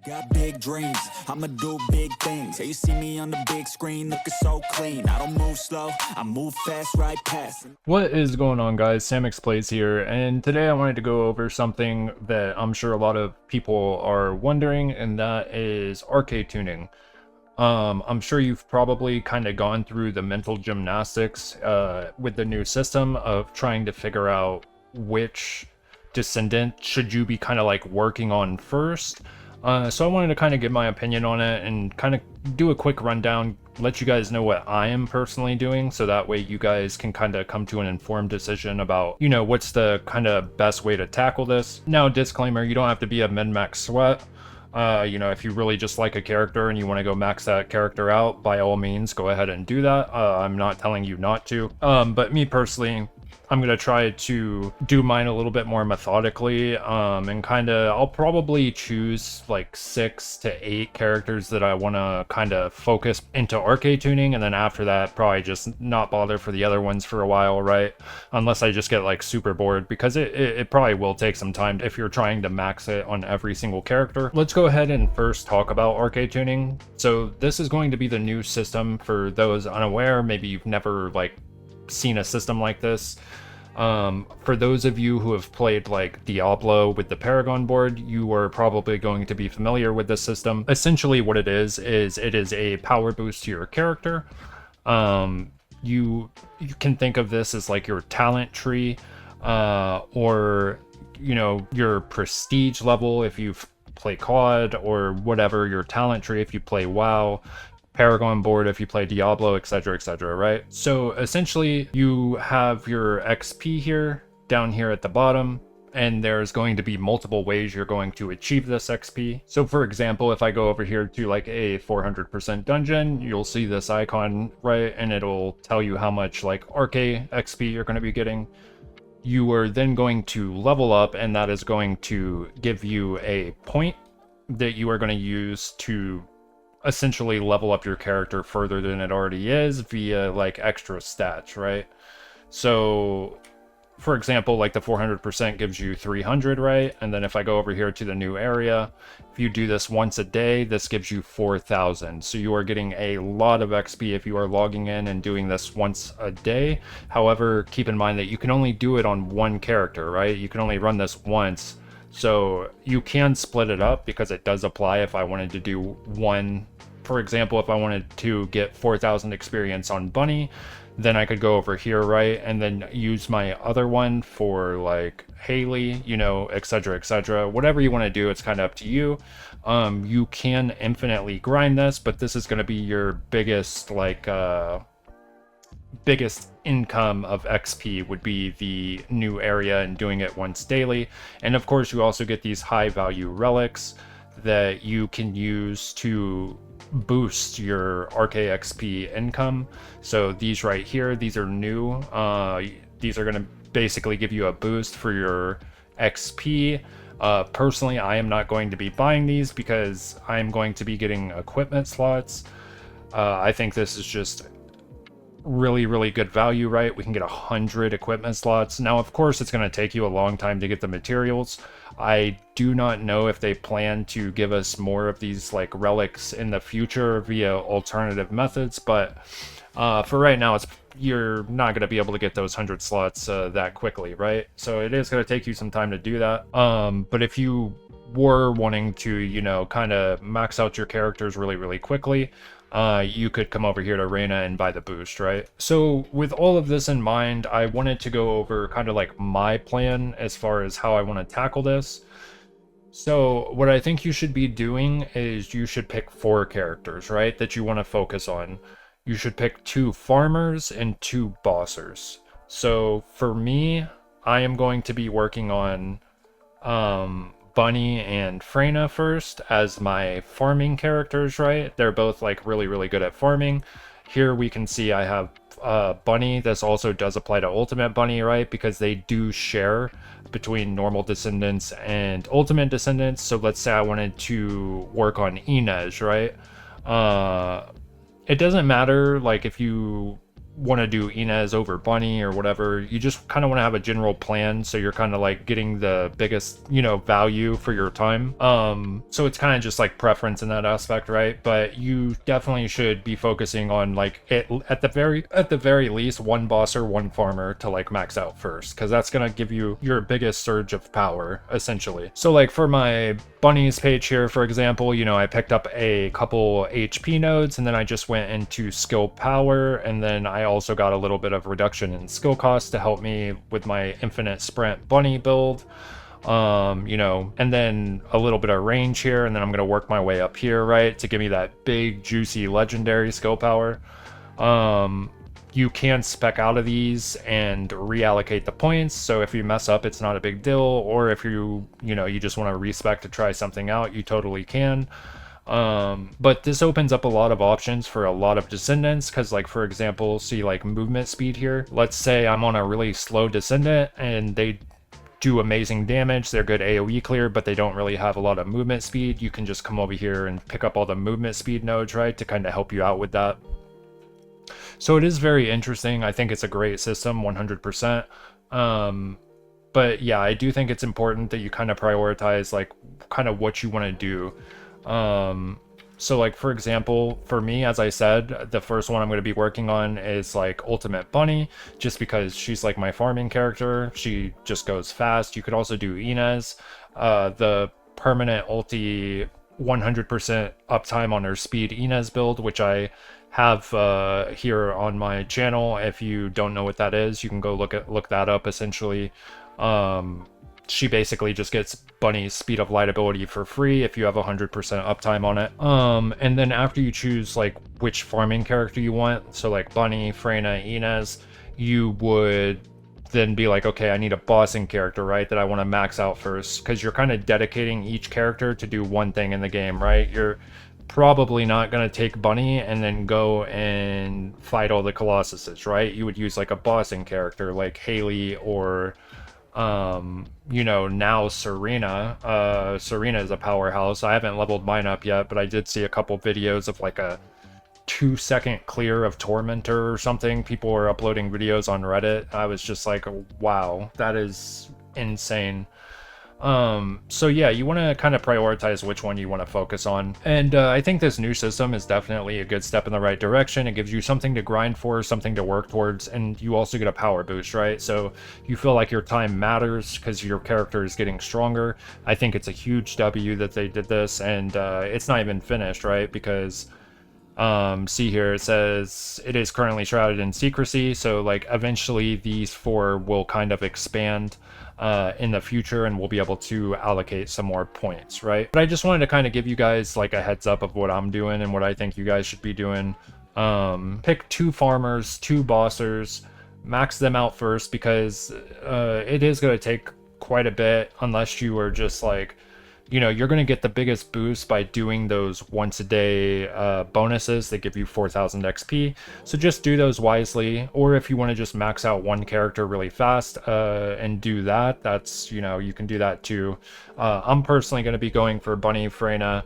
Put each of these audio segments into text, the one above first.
Got big dreams, I'ma do big things. Yeah, you see me on the big screen looking so clean. I don't move slow, I move fast right past. What is going on, guys? SamuxPlays here, and today I wanted to go over something that I'm sure a lot of people are wondering, and that is Arche Tuning. I'm sure you've probably kind of gone through the mental gymnastics with the new system of trying to figure out which descendant should you be kind of like working on first. So I wanted to kind of give my opinion on it and kind of do a quick rundown, let you guys know what I am personally doing, so that way you guys can kind of come to an informed decision about, you know, what's the kind of best way to tackle this. Now, disclaimer, you don't have to be a min-max sweat. You know, if you really just like a character and you want to go max that character out, by all means, go ahead and do that. I'm not telling you not to. But me personally, I'm going to try to do mine a little bit more methodically, and kind of, I'll probably choose like 6 to 8 characters that I want to kind of focus into Arche Tuning, and then after that, probably just not bother for the other ones for a while, right? Unless I just get like super bored, because it probably will take some time if you're trying to max it on every single character. Let's go ahead and first talk about Arche Tuning. So this is going to be the new system for those unaware. Maybe you've never like seen a system like this. For those of you who have played like Diablo with the Paragon board, you are probably going to be familiar with this system. Essentially what it is it is a power boost to your character. You can think of this as like your talent tree, or, you know, your prestige level if you play COD, or whatever, your talent tree if you play WoW, Paragon board if you play Diablo, etc, right? So essentially you have your XP here, down here at the bottom, and there's going to be multiple ways you're going to achieve this XP. So for example, if I go over here to like a 400% dungeon, you'll see this icon, right? And it'll tell you how much like Arche XP you're going to be getting. You are then going to level up, and that is going to give you a point that you are going to use to essentially level up your character further than it already is via like extra stats, right? So for example, like the 400% gives you 300, right? And then if I go over here to the new area, if you do this once a day, this gives you 4,000. So you are getting a lot of XP if you are logging in and doing this once a day. However, keep in mind that you can only do it on one character, right? You can only run this once. So you can split it up, because it does apply if I wanted to do one. For example, if I wanted to get 4,000 experience on Bunny, then I could go over here, right? And then use my other one for like Haley, you know, etc, etc. Whatever you want to do, it's kind of up to you. You can infinitely grind this, but this is going to be your biggest like biggest income of XP would be the new area and doing it once daily. And of course you also get these high value relics that you can use to boost your Arche XP income. So these right here, these are new. These are going to basically give you a boost for your XP. Personally, I am not going to be buying these because I'm going to be getting equipment slots. I think this is just really good value, right? We can get 100 equipment slots. Now, of course, it's going to take you a long time to get the materials. I do not know if they plan to give us more of these like relics in the future via alternative methods, but for right now, you're not going to be able to get those 100 slots that quickly, right? So it is going to take you some time to do that. But if you were wanting to, you know, kind of max out your characters really quickly, you could come over here to Serena and buy the boost, right? So with all of this in mind, I wanted to go over kind of like my plan as far as how I want to tackle this. So what I think you should be doing is you should pick 4 characters, right, that you want to focus on. You should pick 2 farmers and 2 bossers. So for me, I am going to be working on Bunny and Freyna first as my farming characters, right? They're both like really good at farming. Here we can see I have Bunny. This also does apply to Ultimate Bunny, right? Because they do share between normal descendants and ultimate descendants. So let's say I wanted to work on Inez, right? It doesn't matter like if you want to do Inez over Bunny or whatever. You just kind of want to have a general plan, so you're kind of like getting the biggest, you know, value for your time. So it's kind of just like preference in that aspect, right? But you definitely should be focusing on like at the very least one boss or one farmer to like max out first, because that's gonna give you your biggest surge of power essentially. So like for my Bunnies page here, for example, you know, I picked up a couple HP nodes, and then I just went into skill power, and then I also got a little bit of reduction in skill cost to help me with my infinite sprint bunny build. You know, and then a little bit of range here, and then I'm going to work my way up here, right, to give me that big juicy legendary skill power. You can spec out of these and reallocate the points, so if you mess up, it's not a big deal, or if you know, you just want to respec to try something out, you totally can. But this opens up a lot of options for a lot of descendants, because like for example, see like movement speed here. Let's say I'm on a really slow descendant and they do amazing damage, they're good AoE clear, but they don't really have a lot of movement speed. You can just come over here and pick up all the movement speed nodes, right, to kind of help you out with that. So it is very interesting. I think it's a great system, 100%. But yeah, I do think it's important that you kind of prioritize like kind of what you want to do. So like for example, for me, as I said, the first one I'm going to be working on is like Ultimate Bunny, just because she's like my farming character. She just goes fast. You could also do Inez, the permanent ulti 100% uptime on her speed Inez build, which I have here on my channel. If you don't know what that is, you can go look that up. Essentially, she basically just gets Bunny's speed of light ability for free if you have 100% uptime on it. And then after you choose like which farming character you want, so like Bunny, Serena, Inez, you would then be like, okay, I need a bossing character, right, that I want to max out first, because you're kind of dedicating each character to do one thing in the game, right? You're probably not going to take Bunny and then go and fight all the Colossuses, right? You would use like a bossing character like Haley or you know, now Serena. Serena is a powerhouse. I haven't leveled mine up yet, but I did see a couple videos of like a 2-second clear of Tormentor or something. People were uploading videos on Reddit. I was just like, wow, that is insane. So yeah, you want to kind of prioritize which one you want to focus on. And I think this new system is definitely a good step in the right direction. It gives you something to grind for, something to work towards, and you also get a power boost, right? So you feel like your time matters because your character is getting stronger. I think it's a huge W that they did this, and it's not even finished, right? Because see here, it says it is currently shrouded in secrecy, so like eventually these 4 will kind of expand in the future, and we'll be able to allocate some more points, right? But I just wanted to kind of give you guys like a heads up of what I'm doing and what I think you guys should be doing. Pick 2 farmers, 2 bossers, max them out first, because it is going to take quite a bit, unless you are just like, you know, you're going to get the biggest boost by doing those once a day bonuses that give you 4,000 XP. So just do those wisely. Or if you want to just max out one character really fast and do that, that's, you know, you can do that too. I'm personally going to be going for Bunny, Freyna,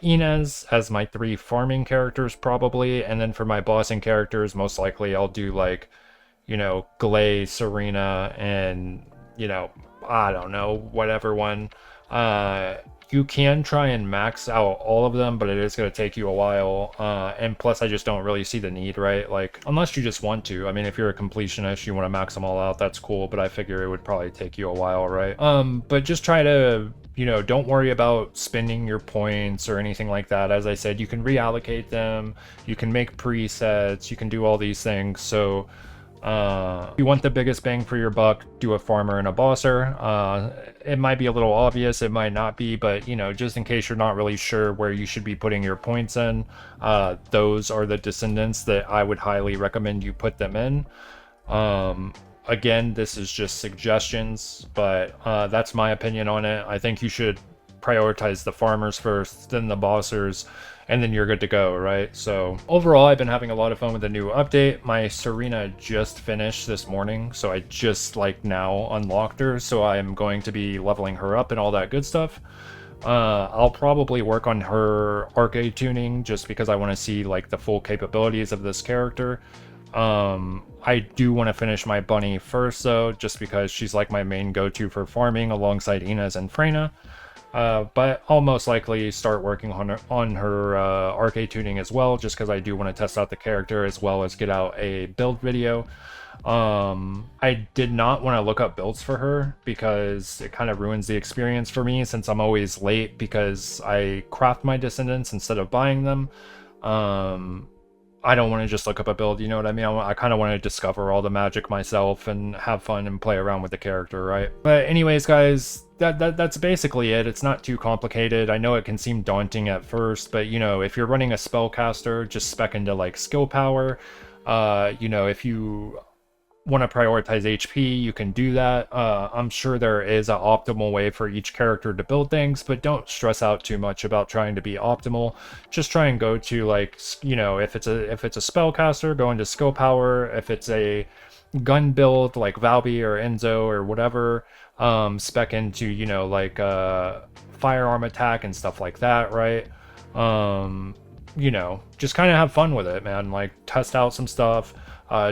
Inez as my 3 farming characters probably. And then for my bossing characters, most likely I'll do like, you know, Glay, Serena, and, you know, I don't know, whatever one. You can try and max out all of them, but it is going to take you a while, and plus I just don't really see the need, right? Like, unless you just want to. I mean, if you're a completionist, you want to max them all out, that's cool, but I figure it would probably take you a while, right? But just try to, you know, don't worry about spending your points or anything like that. As I said, you can reallocate them, you can make presets, you can do all these things. So if you want the biggest bang for your buck, do a farmer and a bosser. It might be a little obvious, it might not be, but you know, just in case you're not really sure where you should be putting your points in, those are the descendants that I would highly recommend you put them in. Again, this is just suggestions, but that's my opinion on it. I think you should prioritize the farmers first, then the bossers, and then you're good to go, right? So overall, I've been having a lot of fun with the new update. My Serena just finished this morning, so I just like now unlocked her, so I'm going to be leveling her up and all that good stuff. I'll probably work on her Arche Tuning just because I want to see like the full capabilities of this character. I do want to finish my bunny first though, just because she's like my main go-to for farming alongside Inez and Freyna. But I'll most likely start working on her Arche Tuning as well, just because I do want to test out the character as well as get out a build video. I did not want to look up builds for her because it kind of ruins the experience for me, since I'm always late because I craft my descendants instead of buying them. I don't want to just look up a build, you know what I mean? I kind of want to discover all the magic myself and have fun and play around with the character, right? But anyways, guys, that's basically it. It's not too complicated. I know it can seem daunting at first, but you know, if you're running a spellcaster, just spec into like skill power. You know, if you want to prioritize HP, you can do that. I'm sure there is an optimal way for each character to build things, but don't stress out too much about trying to be optimal. Just try and go to, like, you know, if it's a spellcaster, go into skill power. If it's a gun build like Valby or Enzo or whatever, spec into, you know, like firearm attack and stuff like that, right? You know, just kind of have fun with it, man. Like, test out some stuff.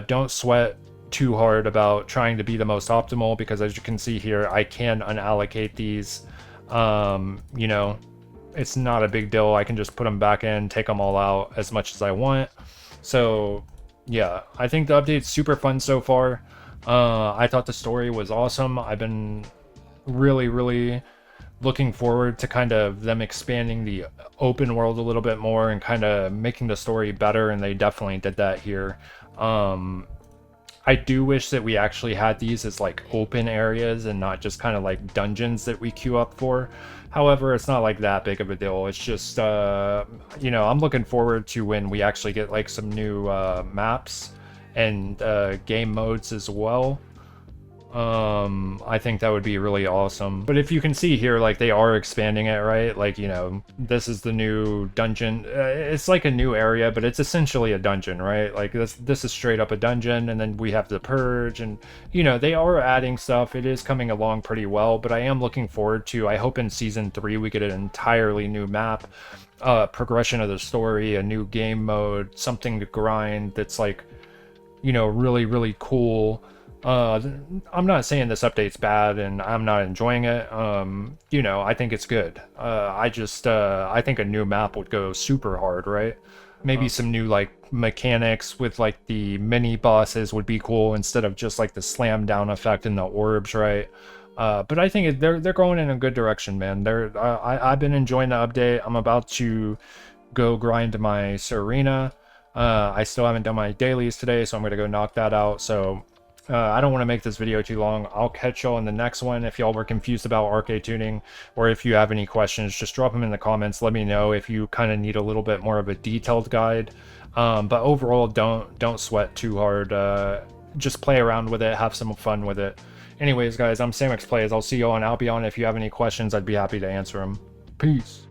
Don't sweat too hard about trying to be the most optimal, because as you can see here, I can unallocate these. You know, it's not a big deal. I can just put them back in, take them all out as much as I want. So yeah, I think the update's super fun so far. I thought the story was awesome. I've been really looking forward to kind of them expanding the open world a little bit more and kind of making the story better, and they definitely did that here. I do wish that we actually had these as like open areas and not just kind of like dungeons that we queue up for. However, it's not like that big of a deal. It's just, you know, I'm looking forward to when we actually get like some new maps and game modes as well. I think that would be really awesome. But if you can see here, like, they are expanding it, right? Like, you know, this is the new dungeon. It's like a new area, but it's essentially a dungeon, right? Like, this is straight up a dungeon, and then we have the purge, and, you know, they are adding stuff. It is coming along pretty well, but I am looking forward to, I hope in season 3 we get an entirely new map, progression of the story, a new game mode, something to grind that's, like, you know, really cool. I'm not saying this update's bad and I'm not enjoying it. You know, I think it's good. I think a new map would go super hard, right? Maybe some new, like, mechanics with, like, the mini bosses would be cool instead of just, like, the slam down effect in the orbs, right? But I think they're going in a good direction, man. I've been enjoying the update. I'm about to go grind my Serena. I still haven't done my dailies today, so I'm going to go knock that out. So I don't want to make this video too long. I'll catch y'all in the next one. If y'all were confused about Arche Tuning, or if you have any questions, just drop them in the comments. Let me know if you kind of need a little bit more of a detailed guide. But overall, don't sweat too hard. Just play around with it, have some fun with it. Anyways, guys, I'm SamuxPlays. I'll see you on Albion. If you have any questions, I'd be happy to answer them. Peace.